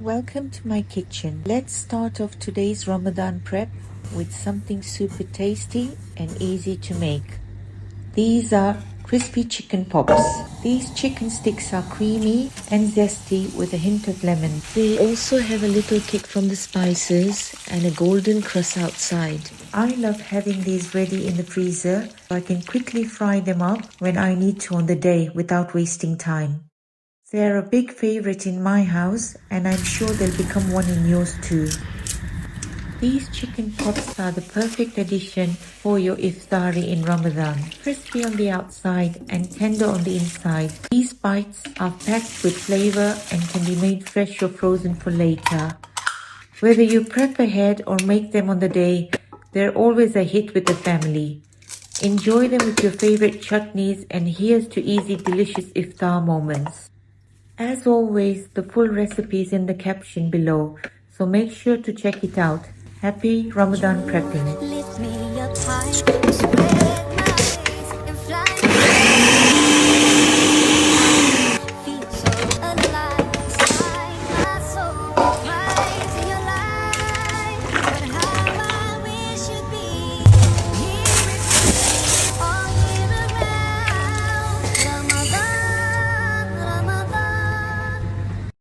Welcome to my kitchen. Let's start off today's Ramadan prep with something super tasty and easy to make. These are crispy chicken pops. These chicken sticks are creamy and zesty with a hint of lemon. They also have a little kick from the spices and a golden crust outside. I love having these ready in the freezer so I can quickly fry them up when I need to on the day without wasting time. They're a big favorite in my house and I'm sure they'll become one in yours too. These chicken pops are the perfect addition for your iftari in Ramadan. Crispy on the outside and tender on the inside. These bites are packed with flavor and can be made fresh or frozen for later. Whether you prep ahead or make them on the day, they're always a hit with the family. Enjoy them with your favorite chutneys and here's to easy, delicious iftar moments. As always, the full recipe is in the caption below, so make sure to check it out. Happy Ramadan prepping!